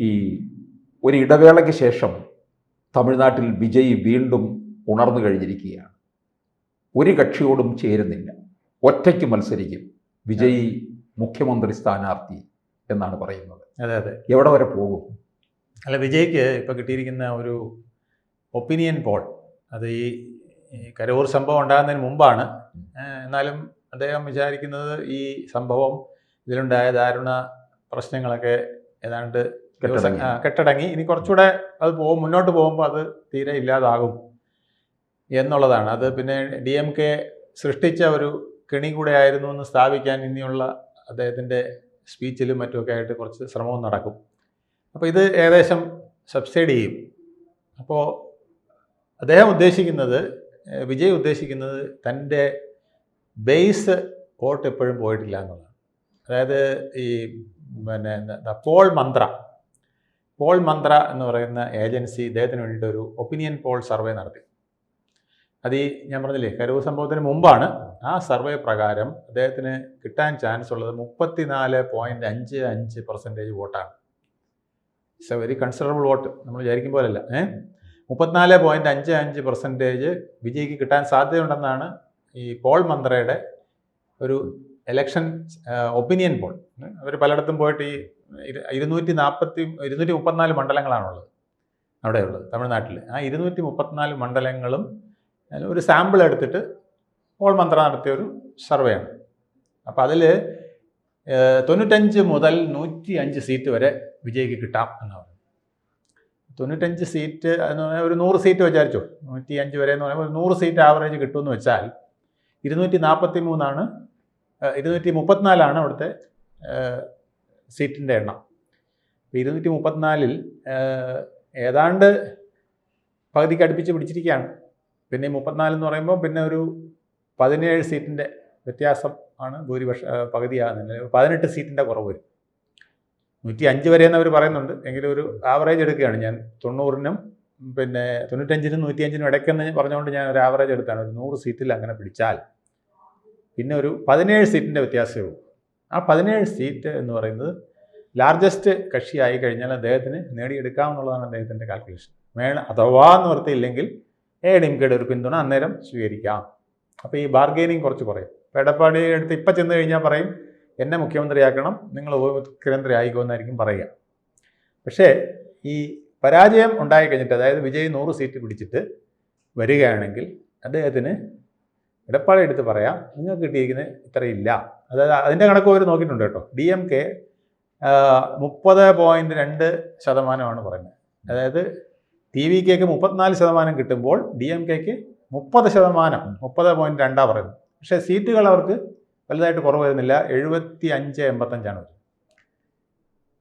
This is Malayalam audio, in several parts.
ഈ ഒരു ഇടവേളയ്ക്ക് ശേഷം തമിഴ്നാട്ടിൽ വിജയ് വീണ്ടും ഉണർന്നു കഴിഞ്ഞിരിക്കുകയാണ്. ഒരു കക്ഷിയോടും ചേരുന്നില്ല, ഒറ്റയ്ക്ക് മത്സരിക്കും, വിജയ് മുഖ്യമന്ത്രി സ്ഥാനാർത്ഥി എന്നാണ് പറയുന്നത്. അതെ അതെ, എവിടെ വരെ പോകും? അല്ല, വിജയ്ക്ക് ഇപ്പോൾ കിട്ടിയിരിക്കുന്ന ഒരു ഒപ്പീനിയൻ പോൾ, അത് ഈ കരൂർ സംഭവം ഉണ്ടാകുന്നതിന് മുമ്പാണ്. എന്നാലും അദ്ദേഹം വിചാരിക്കുന്നത് ഈ സംഭവം, ഇതിലുണ്ടായ ദാരുണ പ്രശ്നങ്ങളൊക്കെ ഏതാണ്ട് കെട്ടടങ്ങി, ഇനി കുറച്ചുകൂടെ അത് മുന്നോട്ട് പോകുമ്പോൾ അത് തീരെ ഇല്ലാതാകും എന്നുള്ളതാണ്. അത് പിന്നെ DMK സൃഷ്ടിച്ച ഒരു കെണി കൂടെ ആയിരുന്നു എന്ന് സ്ഥാപിക്കാൻ ഇനിയുള്ള അദ്ദേഹത്തിൻ്റെ സ്പീച്ചിലും മറ്റുമൊക്കെ ആയിട്ട് കുറച്ച് ശ്രമവും നടക്കും. അപ്പോൾ ഇത് ഏകദേശം സബ്സൈഡ് ചെയ്യും. അപ്പോൾ അദ്ദേഹം ഉദ്ദേശിക്കുന്നത്, വിജയ് ഉദ്ദേശിക്കുന്നത്, തൻ്റെ ബേസ് വോട്ട് എപ്പോഴും പോയിട്ടില്ല എന്നുള്ളതാണ്. അതായത് ഈ പോൾ മന്ത്ര എന്ന് പറയുന്ന ഏജൻസി ഇദ്ദേഹത്തിന് വേണ്ടിയിട്ട് ഒരു ഒപ്പീനിയൻ പോൾ സർവേ നടത്തി. അത് ഈ ഞാൻ പറഞ്ഞില്ലേ, കരൂർ സംഭവത്തിന് മുമ്പാണ്. ആ സർവേ പ്രകാരം അദ്ദേഹത്തിന് കിട്ടാൻ ചാൻസ് ഉള്ളത് 34.55% വോട്ടാണ്. It's A very considerable vote, നമ്മൾ വിചാരിക്കും പോലല്ല. 34.55% വിജയ്ക്ക് കിട്ടാൻ സാധ്യതയുണ്ടെന്നാണ് ഈ പോൾ മന്ത്രയുടെ ഒരു ഇലക്ഷൻ ഒപ്പീനിയൻ പോൾ. അവർ പലയിടത്തും പോയിട്ട് ഈ 234 മണ്ഡലങ്ങളാണുള്ളത് അവിടെയുള്ളത് തമിഴ്നാട്ടിൽ. ആ 234 മണ്ഡലങ്ങളും ഒരു സാമ്പിൾ എടുത്തിട്ട് പോൾ മന്ത്ര നടത്തിയൊരു സർവേയാണ്. അപ്പോൾ അതിൽ 95 മുതൽ 105 സീറ്റ് വരെ വിജയ്ക്ക് കിട്ടാം എന്ന് പറഞ്ഞു. 95 സീറ്റ് എന്ന് പറഞ്ഞാൽ ഒരു 100 സീറ്റ് വിചാരിച്ചോ, 105 വരെ എന്ന് പറയുമ്പോൾ 100 സീറ്റ് ആവറേജ് കിട്ടുമെന്ന് വെച്ചാൽ 234 അവിടുത്തെ സീറ്റിൻ്റെ എണ്ണം. 234-ൽ ഏതാണ്ട് പകുതിക്ക് അടുപ്പിച്ച് പിടിച്ചിരിക്കുകയാണ്. പിന്നെ 34 എന്ന് പറയുമ്പോൾ പിന്നെ ഒരു 17 സീറ്റിൻ്റെ വ്യത്യാസം ആണ് പകുതിയാകുന്നില്ല, 18 സീറ്റിൻ്റെ കുറവ് വരും. 105 വരെയെന്ന് അവർ പറയുന്നുണ്ട്, എങ്കിലും ഒരു ആവറേജ് എടുക്കുകയാണ് ഞാൻ. 90-നും പിന്നെ 95-നും 105-നും ഇടയ്ക്കെന്ന് പറഞ്ഞുകൊണ്ട് ഞാൻ ഒരു ആവറേജ് എടുത്താണ്. ഒരു 100 സീറ്റിൽ അങ്ങനെ പിടിച്ചാൽ പിന്നെ ഒരു 17 സീറ്റിൻ്റെ വ്യത്യാസമേ ഉള്ളൂ. ആ 17 സീറ്റ് എന്ന് പറയുന്നത് ലാർജസ്റ്റ് കക്ഷിയായി കഴിഞ്ഞാൽ അദ്ദേഹത്തിന് നേടിയെടുക്കാമെന്നുള്ളതാണ് അദ്ദേഹത്തിൻ്റെ കാൽക്കുലേഷൻ. അഥവാ നിവൃത്തിയില്ലെങ്കിൽ DMKയുടെ ഒരു പിന്തുണ അന്നേരം സ്വീകരിക്കാം. അപ്പോൾ ഈ ബാർഗെയിനിങ് കുറച്ച് കുറയും. ഇപ്പോൾ എടപ്പാടി അടുത്ത് ഇപ്പം ചെന്ന് കഴിഞ്ഞാൽ പറയും, എന്നെ മുഖ്യമന്ത്രിയാക്കണം, നിങ്ങൾ ഉപമുഖ്യമന്ത്രി ആയിക്കോന്നായിരിക്കും പറയുക. പക്ഷേ ഈ പരാജയം ഉണ്ടായി കഴിഞ്ഞിട്ട്, അതായത് വിജയ് 100 സീറ്റ് പിടിച്ചിട്ട് വരികയാണെങ്കിൽ അദ്ദേഹത്തിന് എടപ്പാടി എടുത്ത് പറയാം, നിങ്ങൾക്ക് കിട്ടിയിരിക്കുന്നത് ഇത്രയില്ല. അതായത് അതിൻ്റെ കണക്ക് അവർ നോക്കിയിട്ടുണ്ട് കേട്ടോ. DMK 30.2% പറയുന്നത്. അതായത് TVKക്ക് 34% കിട്ടുമ്പോൾ DMKക്ക് 30%, 30.2 പറയുന്നത്. പക്ഷേ സീറ്റുകൾ അവർക്ക് വലുതായിട്ട് കുറവ് വരുന്നില്ല, 75-85 വരുന്നത്.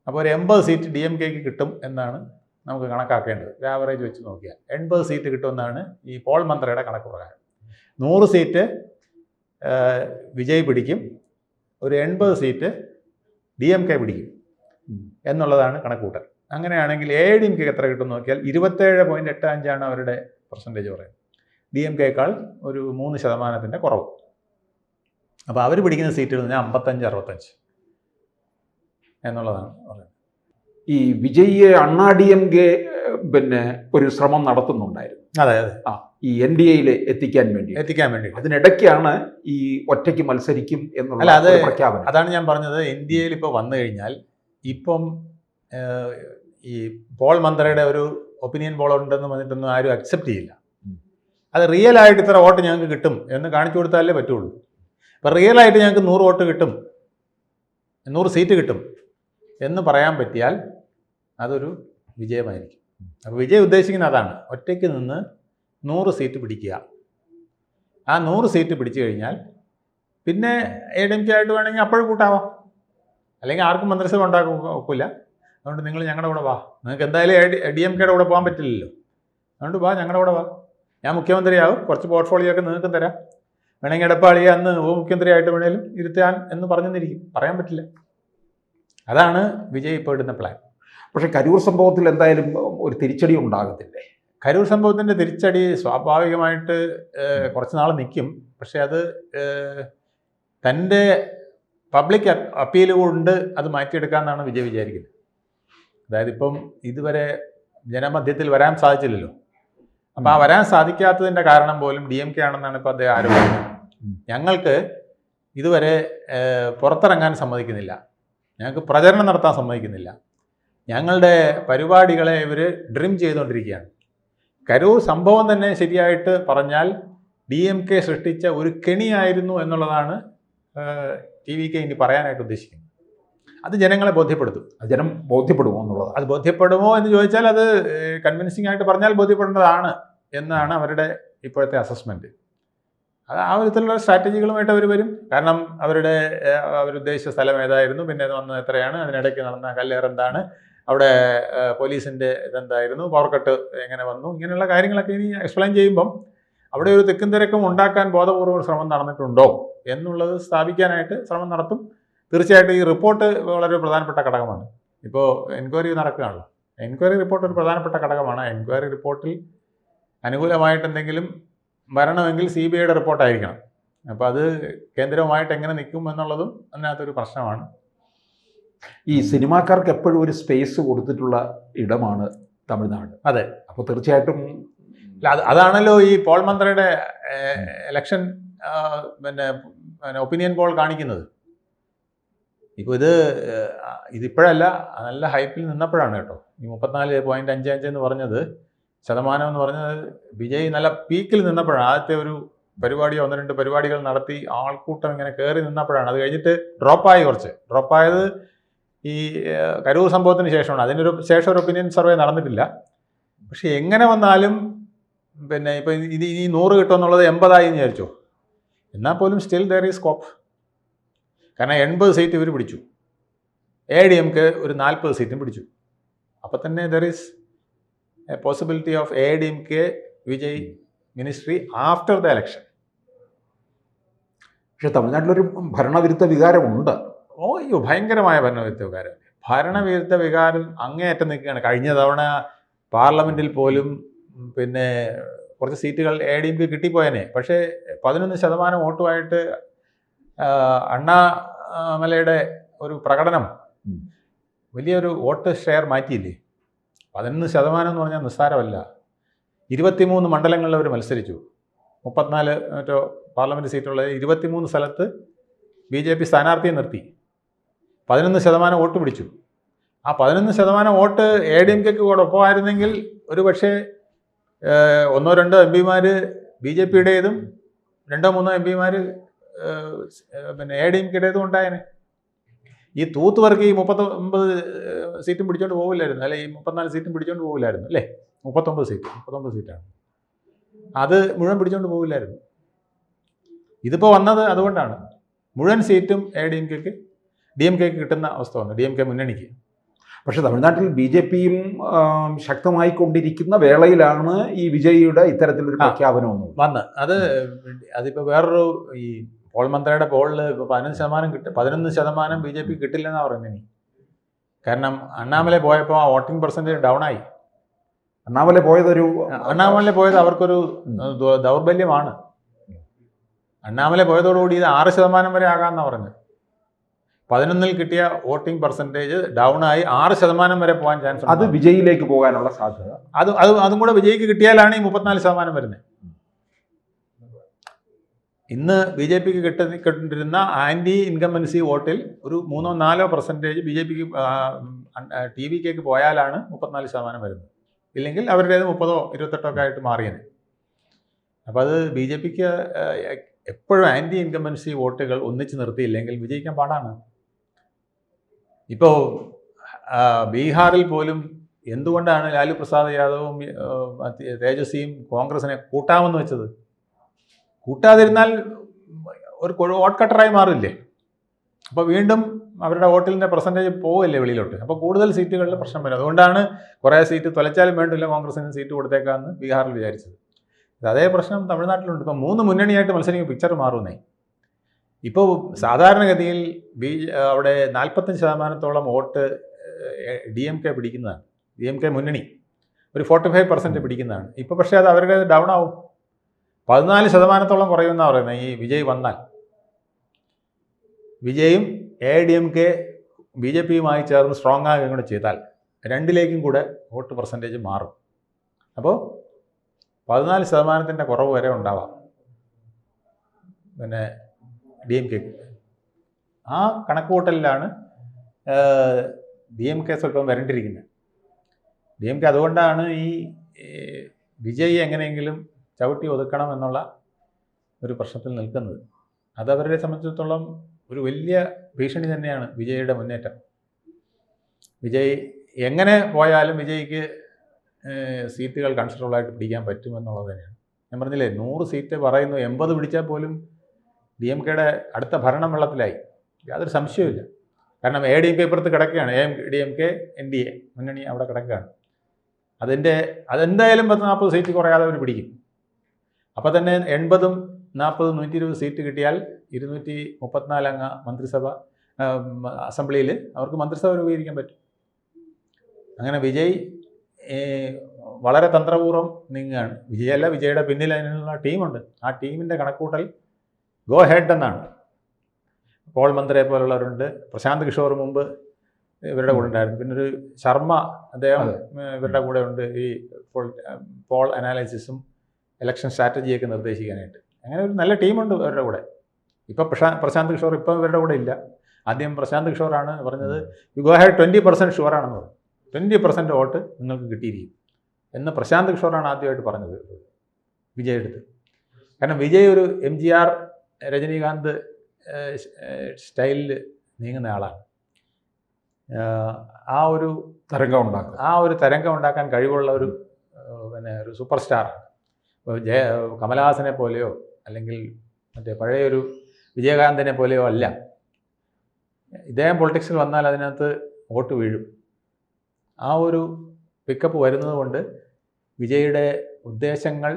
അപ്പോൾ ഒരു 80 സീറ്റ് DMKക്ക് കിട്ടും എന്നാണ് നമുക്ക് കണക്കാക്കേണ്ടത്. ഒരു ആവറേജ് വെച്ച് നോക്കിയാൽ 80 സീറ്റ് കിട്ടുമെന്നാണ് ഈ പോൾ മന്ത്രയുടെ കണക്ക് പ്രകാരം. 100 സീറ്റ് വിജയ് പിടിക്കും, ഒരു 80 സീറ്റ് DMK പിടിക്കും എന്നുള്ളതാണ് കണക്കൂട്ടൽ. അങ്ങനെയാണെങ്കിൽ AIADMK എത്ര കിട്ടുമെന്ന് നോക്കിയാൽ 27.85 അവരുടെ പെർസെൻറ്റേജ് പറയുന്നത്. DMKയേക്കാൾ ഒരു 3% കുറവ്. അപ്പോൾ അവർ പിടിക്കുന്ന സീറ്റുകൾ 55-65 എന്നുള്ളതാണ് പറയുന്നത്. ഈ വിജയ്യെ DMK പിന്നെ ഒരു ശ്രമം നടത്തുന്നുണ്ടായിരുന്നു. അതെ അതെ, ഈ NDAയിൽ എത്തിക്കാൻ വേണ്ടി. അതിനിടയ്ക്കാണ് ഈ ഒറ്റയ്ക്ക് മത്സരിക്കും എന്നുള്ള പ്രഖ്യാപനം. അതാണ് ഞാൻ പറഞ്ഞത്. ഇന്ത്യയിൽ ഇപ്പോൾ വന്നു കഴിഞ്ഞാൽ ഇപ്പം ഈ പോൾ മന്ത്രയുടെ ഒരു ഒപ്പീനിയൻ പോൾ ഉണ്ടെന്ന് പറഞ്ഞിട്ടൊന്നും ആരും അക്സെപ്റ്റ് ചെയ്യില്ല. അത് റിയൽ ആയിട്ട് ഇത്ര വോട്ട് ഞങ്ങൾക്ക് കിട്ടും എന്ന് കാണിച്ചു കൊടുത്താലേ പറ്റുള്ളൂ. അപ്പോൾ റിയൽ ആയിട്ട് ഞങ്ങൾക്ക് 100 വോട്ട് കിട്ടും, 100 സീറ്റ് കിട്ടും എന്ന് പറയാൻ പറ്റിയാൽ അതൊരു വിജയമായിരിക്കും. അപ്പോൾ വിജയ് ഉദ്ദേശിക്കുന്ന അതാണ്, ഒറ്റയ്ക്ക് നിന്ന് 100 സീറ്റ് പിടിക്കുക. ആ 100 സീറ്റ് പിടിച്ചു കഴിഞ്ഞാൽ പിന്നെ AIADMK ആയിട്ട് വേണമെങ്കിൽ അപ്പോഴും കൂട്ടാവാം, അല്ലെങ്കിൽ ആർക്കും മന്ത്രിസഭ ഒക്കില്ല. അതുകൊണ്ട് നിങ്ങൾ ഞങ്ങളുടെ കൂടെ വാ, നിങ്ങൾക്ക് എന്തായാലും DMKയുടെ കൂടെ പോകാൻ പറ്റില്ലല്ലോ, അതുകൊണ്ട് വാ, ഞങ്ങളുടെ കൂടെ വാ, ഞാൻ മുഖ്യമന്ത്രിയാവും, കുറച്ച് പോർട്ട്ഫോളിയോ ഒക്കെ നിങ്ങൾക്കും തരാം, വേണമെങ്കിൽ എടപ്പാളിയെ അന്ന് ഉപമുഖ്യമന്ത്രിയായിട്ട് വേണേലും ഇരുത്താൻ എന്ന് പറഞ്ഞെന്നിരിക്കും, പറയാൻ പറ്റില്ല. അതാണ് വിജയ് ഇപ്പോൾ ഇടുന്ന പ്ലാൻ. പക്ഷേ കരൂർ സംഭവത്തിൽ എന്തായാലും ഒരു തിരിച്ചടി ഉണ്ടാകത്തില്ലേ? കരൂർ സംഭവത്തിൻ്റെ തിരിച്ചടി സ്വാഭാവികമായിട്ട് കുറച്ച് നാൾ നിൽക്കും. പക്ഷേ അത് തൻ്റെ പബ്ലിക് അപ്പീൽ കൊണ്ട് അത് മാറ്റിയെടുക്കാമെന്നാണ് വിജയ് വിചാരിക്കുന്നത്. അതായത് ഇപ്പം ഇതുവരെ ജനമധ്യത്തിൽ വരാൻ സാധിച്ചില്ലല്ലോ. അപ്പോൾ ആ വരാൻ സാധിക്കാത്തതിൻ്റെ കാരണം പോലും DMK ആണെന്നാണ് ഇപ്പോൾ അദ്ദേഹം ആരോപിക്കുന്നത്. ഞങ്ങൾക്ക് ഇതുവരെ പുറത്തിറങ്ങാൻ സമ്മതിക്കുന്നില്ല, ഞങ്ങൾക്ക് പ്രചരണം നടത്താൻ സമ്മതിക്കുന്നില്ല, ഞങ്ങളുടെ പരിപാടികളെ ഇവർ ഡ്രിം ചെയ്തുകൊണ്ടിരിക്കുകയാണ്. കരൂർ സംഭവം തന്നെ ശരിയായിട്ട് പറഞ്ഞാൽ DMK സൃഷ്ടിച്ച ഒരു കെണിയായിരുന്നു എന്നുള്ളതാണ് TVK ഇനി പറയാനായിട്ട് ഉദ്ദേശിക്കുന്നത്. അത് ജനങ്ങളെ ബോധ്യപ്പെടുത്തും. ജനം ബോധ്യപ്പെടുമോ എന്നുള്ളത്, അത് ബോധ്യപ്പെടുമോ എന്ന് ചോദിച്ചാൽ അത് കൺവിൻസിംഗ് ആയിട്ട് പറഞ്ഞാൽ ബോധ്യപ്പെടേണ്ടതാണ് എന്നാണ് അവരുടെ ഇപ്പോഴത്തെ അസസ്മെൻറ്റ്. അത് ആ വിധത്തിലുള്ള സ്ട്രാറ്റജികളുമായിട്ട് അവർ വരും. കാരണം അവരുദ്ദേശിച്ച സ്ഥലം ഏതായിരുന്നു, പിന്നെ അത് വന്നത് എത്രയാണ്, അതിനിടയ്ക്ക് നടന്ന കല്ലേറെന്താണ്, അവിടെ പോലീസിൻ്റെ ഇതെന്തായിരുന്നു, പവർ കട്ട് എങ്ങനെ വന്നു, ഇങ്ങനെയുള്ള കാര്യങ്ങളൊക്കെ ഇനി എക്സ്പ്ലെയിൻ ചെയ്യുമ്പം അവിടെ ഒരു തിക്കും തിരക്കും ഉണ്ടാക്കാൻ ബോധപൂർവ്വം ശ്രമം നടന്നിട്ടുണ്ടോ എന്നുള്ളത് സ്ഥാപിക്കാനായിട്ട് ശ്രമം നടത്തും. തീർച്ചയായിട്ടും ഈ റിപ്പോർട്ട് വളരെ പ്രധാനപ്പെട്ട ഘടകമാണ്. ഇപ്പോൾ എൻക്വയറി നടക്കുകയാണല്ലോ, എൻക്വയറി റിപ്പോർട്ട് ഒരു പ്രധാനപ്പെട്ട ഘടകമാണ്. എൻക്വയറി റിപ്പോർട്ടിൽ അനുകൂലമായിട്ട് എന്തെങ്കിലും വരണമെങ്കിൽ CBIയുടെ റിപ്പോർട്ടായിരിക്കണം. അപ്പോൾ അത് കേന്ദ്രവുമായിട്ട് എങ്ങനെ നിൽക്കും എന്നുള്ളതും അതിനകത്തൊരു പ്രശ്നമാണ്. ഈ സിനിമാക്കാർക്ക് എപ്പോഴും ഒരു സ്പേസ് കൊടുത്തിട്ടുള്ള ഇടമാണ് തമിഴ്നാട്. അതെ. അപ്പോൾ തീർച്ചയായിട്ടും അതാണല്ലോ ഈ പോൾ മന്ത്രയുടെ ഇലക്ഷൻ ഒപ്പീനിയൻ പോൾ കാണിക്കുന്നത്. ഇപ്പോൾ ഇതിപ്പോഴല്ല, നല്ല ഹൈപ്പിൽ നിന്നപ്പോഴാണ് കേട്ടോ. ഈ 34.55 എന്ന് പറഞ്ഞത് ശതമാനം എന്ന് പറഞ്ഞത് വിജയ് നല്ല പീക്കിൽ നിന്നപ്പോഴാണ്. ആദ്യത്തെ ഒരു പരിപാടിയോ 1-2 പരിപാടികൾ നടത്തി ആൾക്കൂട്ടം ഇങ്ങനെ കയറി നിന്നപ്പോഴാണ്. അത് കഴിഞ്ഞിട്ട് ഡ്രോപ്പായത് ഈ കരൂർ സംഭവത്തിന് ശേഷമാണ്. അതിനൊരു ശേഷം ഒരു ഒപ്പീനിയൻ സർവേ നടന്നിട്ടില്ല. പക്ഷെ എങ്ങനെ വന്നാലും പിന്നെ ഇപ്പോൾ ഇനി 100 കിട്ടുമെന്നുള്ളത് 80 എന്ന് വിചാരിച്ചോ, എന്നാൽ പോലും സ്റ്റിൽ ദർ ഈസ് സ്കോപ്പ്. കാരണം 80 സീറ്റ് ഇവർ പിടിച്ചു, AIADMK ഒരു 40 സീറ്റും പിടിച്ചു. അപ്പം തന്നെ there is A possibility of AIADMK Vijay ministry after the election. പക്ഷെ തമിഴ്നാട്ടിലൊരു ഭരണവിരുദ്ധ വികാരമുണ്ട്. അയ്യോ, ഭയങ്കരമായ ഭരണവിരുദ്ധ വികാരം അങ്ങേയറ്റം നിൽക്കുകയാണ്. കഴിഞ്ഞ തവണ പാർലമെൻറ്റിൽ പോലും പിന്നെ കുറച്ച് സീറ്റുകൾ AIADMK കിട്ടിപ്പോയനെ. പക്ഷേ 11% വോട്ടുമായിട്ട് അണ്ണാമലയുടെ ഒരു പ്രകടനം വലിയൊരു വോട്ട് ഷെയർ മാറ്റിയില്ലേ. 11% എന്ന് പറഞ്ഞാൽ നിസ്സാരമല്ല. 23 മണ്ഡലങ്ങളിൽ അവർ മത്സരിച്ചു. 34 മറ്റോ പാർലമെൻറ്റ് സീറ്റുള്ള 23 സ്ഥലത്ത് BJP സ്ഥാനാർത്ഥിയെ നിർത്തി. 11% വോട്ട് പിടിച്ചു. ആ 11% വോട്ട് AIADMKക്ക് കൂടെ ഒപ്പമായിരുന്നെങ്കിൽ ഒരു പക്ഷേ 1-2 MP BJPയുടേതും 2-3 MP പിന്നെ AIADMKയുടേതും ഉണ്ടായേനെ. ഈ തൂത്തുവർക്ക് ഈ 39 സീറ്റും പിടിച്ചോണ്ട് പോകില്ലായിരുന്നു, അല്ലെ ഈ 34 സീറ്റും പിടിച്ചോണ്ട് പോകില്ലായിരുന്നു, അല്ലേ? 39 സീറ്റാണ്. അത് മുഴുവൻ പിടിച്ചോണ്ട് പോകില്ലായിരുന്നു. ഇതിപ്പോൾ വന്നത് അതുകൊണ്ടാണ്. മുഴുവൻ സീറ്റും AIADMKക്ക് DMKക്ക് കിട്ടുന്ന അവസ്ഥ വന്നു, DMK മുന്നണിക്ക്. പക്ഷെ തമിഴ്നാട്ടിൽ BJPയും ശക്തമായിക്കൊണ്ടിരിക്കുന്ന വേളയിലാണ് ഈ വിജയിയുടെ ഇത്തരത്തിലൊരു പ്രഖ്യാപനം വന്ന്. അതിപ്പോൾ വേറൊരു ഈ പോൾ മന്ത്രയുടെ പോളിൽ ഇപ്പോൾ 11% കിട്ടും, 11% BJP കിട്ടില്ലെന്നാണ് പറയുന്നത് ഇനി. കാരണം അണ്ണാമല പോയപ്പോൾ ആ വോട്ടിംഗ് പെർസെൻറ്റേജ് ഡൗൺ ആയി. അണ്ണാമല പോയത് അവർക്കൊരു ദൗർബല്യമാണ്. അണ്ണാമല പോയതോടുകൂടി ഇത് 6% വരെ ആകാമെന്നാണ് പറഞ്ഞത്. 11 കിട്ടിയ വോട്ടിംഗ് പെർസെൻറ്റേജ് ഡൗൺ ആയി 6% വരെ പോകാൻ ചാൻസ്. അത് വിജയിലേക്ക് പോകാനുള്ള സാധ്യത. അതും കൂടെ വിജയിക്ക് കിട്ടിയാലാണ് ഈ 34% വരുന്നത്. ഇന്ന് BJPക്ക് കിട്ടിക്കൊണ്ടിരുന്ന ആൻറ്റി ഇൻകംബൻസി വോട്ടിൽ ഒരു 3-4% BJPക്ക് TVKക്ക് പോയാലാണ് 34% വരുന്നത്. ഇല്ലെങ്കിൽ അവരുടേത് 30-28 ആയിട്ട് മാറിയത്. അപ്പോൾ അത് BJPക്ക് എപ്പോഴും ആൻറ്റി ഇൻകംബൻസി വോട്ടുകൾ ഒന്നിച്ച് നിർത്തിയില്ലെങ്കിൽ വിജയിക്കാൻ പാടാണ്. ഇപ്പോൾ ബീഹാറിൽ പോലും എന്തുകൊണ്ടാണ് ലാലു പ്രസാദ് യാദവും തേജസ്വിയും കോൺഗ്രസിനെ കൂട്ടാമെന്ന് വെച്ചത്? കൂട്ടാതിരുന്നാൽ ഒരു വോട്ട് കട്ടറായി മാറില്ലേ? അപ്പോൾ വീണ്ടും അവരുടെ വോട്ടിലിൻ്റെ പെർസെൻറ്റേജ് പോവില്ലേ വെളിയിലോട്ട്. അപ്പോൾ കൂടുതൽ സീറ്റുകളിൽ പ്രശ്നം വരും. അതുകൊണ്ടാണ് കുറേ സീറ്റ് തൊലച്ചാലും വേണ്ടില്ല കോൺഗ്രസിന് സീറ്റ് കൊടുത്തേക്കാമെന്ന് ബീഹാറിൽ വിചാരിച്ചത്. അതേ പ്രശ്നം തമിഴ്നാട്ടിലുണ്ട്. ഇപ്പോൾ 3 മുന്നണിയായിട്ട് മത്സരിക്കുന്ന പിക്ചർ മാറുന്നേ. ഇപ്പോൾ സാധാരണഗതിയിൽ അവിടെ 45% വോട്ട് DMK പിടിക്കുന്നതാണ്. DMK മുന്നണി ഒരു 45% പിടിക്കുന്നതാണ്. ഇപ്പോൾ പക്ഷേ അത് അവരുടെ ഡൗൺ ആവും. 14% കുറയുമെന്നാണ് പറയുന്നത്. ഈ വിജയ് വന്നാൽ വിജയും AIADMK BJPയുമായി ചേർന്ന് സ്ട്രോങ് ആകുകയും കൂടെ ചെയ്താൽ 2ലേക്കും കൂടെ വോട്ട് പെർസെൻറ്റേജ് മാറും. അപ്പോൾ 14% കുറവ് വരെ ഉണ്ടാവാം പിന്നെ DMK. ആ കണക്കുകൂട്ടലിലാണ് DMK സ്വല്പം വരണ്ടിരിക്കുന്നത്. DMK അതുകൊണ്ടാണ് ഈ വിജയ് എങ്ങനെയെങ്കിലും ചവിട്ടി ഒതുക്കണം എന്നുള്ള ഒരു പ്രശ്നത്തിൽ നിൽക്കുന്നത്. അതവരെ സംബന്ധിച്ചിടത്തോളം ഒരു വലിയ ഭീഷണി തന്നെയാണ് വിജയുടെ മുന്നേറ്റം. വിജയ് എങ്ങനെ പോയാലും വിജയ്ക്ക് സീറ്റുകൾ കൺസിഡറബിളായിട്ട് പിടിക്കാൻ പറ്റുമെന്നുള്ളത് തന്നെയാണ്. ഞാൻ പറഞ്ഞില്ലേ, 100 സീറ്റ് പറയുന്നു, 80 പിടിച്ചാൽ പോലും DMKയുടെ അടുത്ത ഭരണം വെള്ളത്തിലായി, യാതൊരു സംശയവുമില്ല. കാരണം ADMK ഇപ്പുറത്ത് കിടക്കുകയാണ്, ADMK NDA മുന്നണി അവിടെ കിടക്കുകയാണ്. അതെന്തായാലും 10-40 സീറ്റ് കുറയാതെ അവർ പിടിക്കും. അപ്പോൾ തന്നെ 80, 40, 120 സീറ്റ് കിട്ടിയാൽ 234 അംഗ മന്ത്രിസഭ അസംബ്ലിയിൽ അവർക്ക് മന്ത്രിസഭ രൂപീകരിക്കാൻ പറ്റും. അങ്ങനെ വിജയ് വളരെ തന്ത്രപൂർവ്വം നീങ്ങുകയാണ്. വിജയല്ല, വിജയുടെ പിന്നിൽ അതിനുള്ള ടീമുണ്ട്. ആ ടീമിൻ്റെ കണക്കൂട്ടൽ ഗോ ഹെഡ് എന്നാണ്. പോൾ മന്ത്രയെ പോലുള്ളവരുണ്ട്, പ്രശാന്ത് കിഷോർ മുമ്പ് ഇവരുടെ കൂടെ ഉണ്ടായിരുന്നു, പിന്നെ ഒരു ശർമ്മ അദ്ദേഹം ഇവരുടെ കൂടെ ഉണ്ട്, ഈ പോൾ അനാലിസിസും ഇലക്ഷൻ സ്ട്രാറ്റജിയൊക്കെ നിർദ്ദേശിക്കാനായിട്ട്. അങ്ങനെ ഒരു നല്ല ടീമുണ്ട് അവരുടെ കൂടെ. ഇപ്പോൾ പ്രശാന്ത് കിഷോർ ഇപ്പോൾ ഇവരുടെ കൂടെ ഇല്ല. ആദ്യം പ്രശാന്ത് കിഷോറാണ് പറഞ്ഞത് യു ഗോ ഹാഡ് 20% ഷുവറാണെന്ന് പറഞ്ഞു. 20% വോട്ട് നിങ്ങൾക്ക് കിട്ടിയിരിക്കും എന്ന് പ്രശാന്ത് കിഷോറാണ് ആദ്യമായിട്ട് പറഞ്ഞത് വിജയ് എടുത്ത്. കാരണം വിജയ് ഒരു MGR രജനീകാന്ത് സ്റ്റൈലിൽ നീങ്ങുന്ന ആളാണ്. ആ ഒരു തരംഗം ഉണ്ടാക്കാൻ കഴിവുള്ള ഒരു ഒരു സൂപ്പർ സ്റ്റാറാണ്. ഇപ്പോൾ കമലഹാസനെ പോലെയോ അല്ലെങ്കിൽ മറ്റേ പഴയൊരു വിജയകാന്തിനെ പോലെയോ അല്ല. ഇദ്ദേഹം പൊളിറ്റിക്സിൽ വന്നാൽ അതിനകത്ത് വോട്ട് വീഴും. ആ ഒരു പിക്കപ്പ് വരുന്നത് കൊണ്ട് വിജയുടെ ഉദ്ദേശങ്ങൾ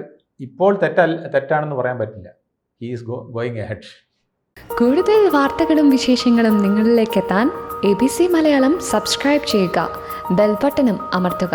ഇപ്പോൾ തെറ്റാണെന്ന് പറയാൻ പറ്റില്ല. He is going ahead. കൂടുതൽ വാർത്തകളും വിശേഷങ്ങളും നിങ്ങളിലേക്ക് എത്താൻ ABC മലയാളം സബ്സ്ക്രൈബ് ചെയ്യുക, ബെൽ ബട്ടണും അമർത്തുക.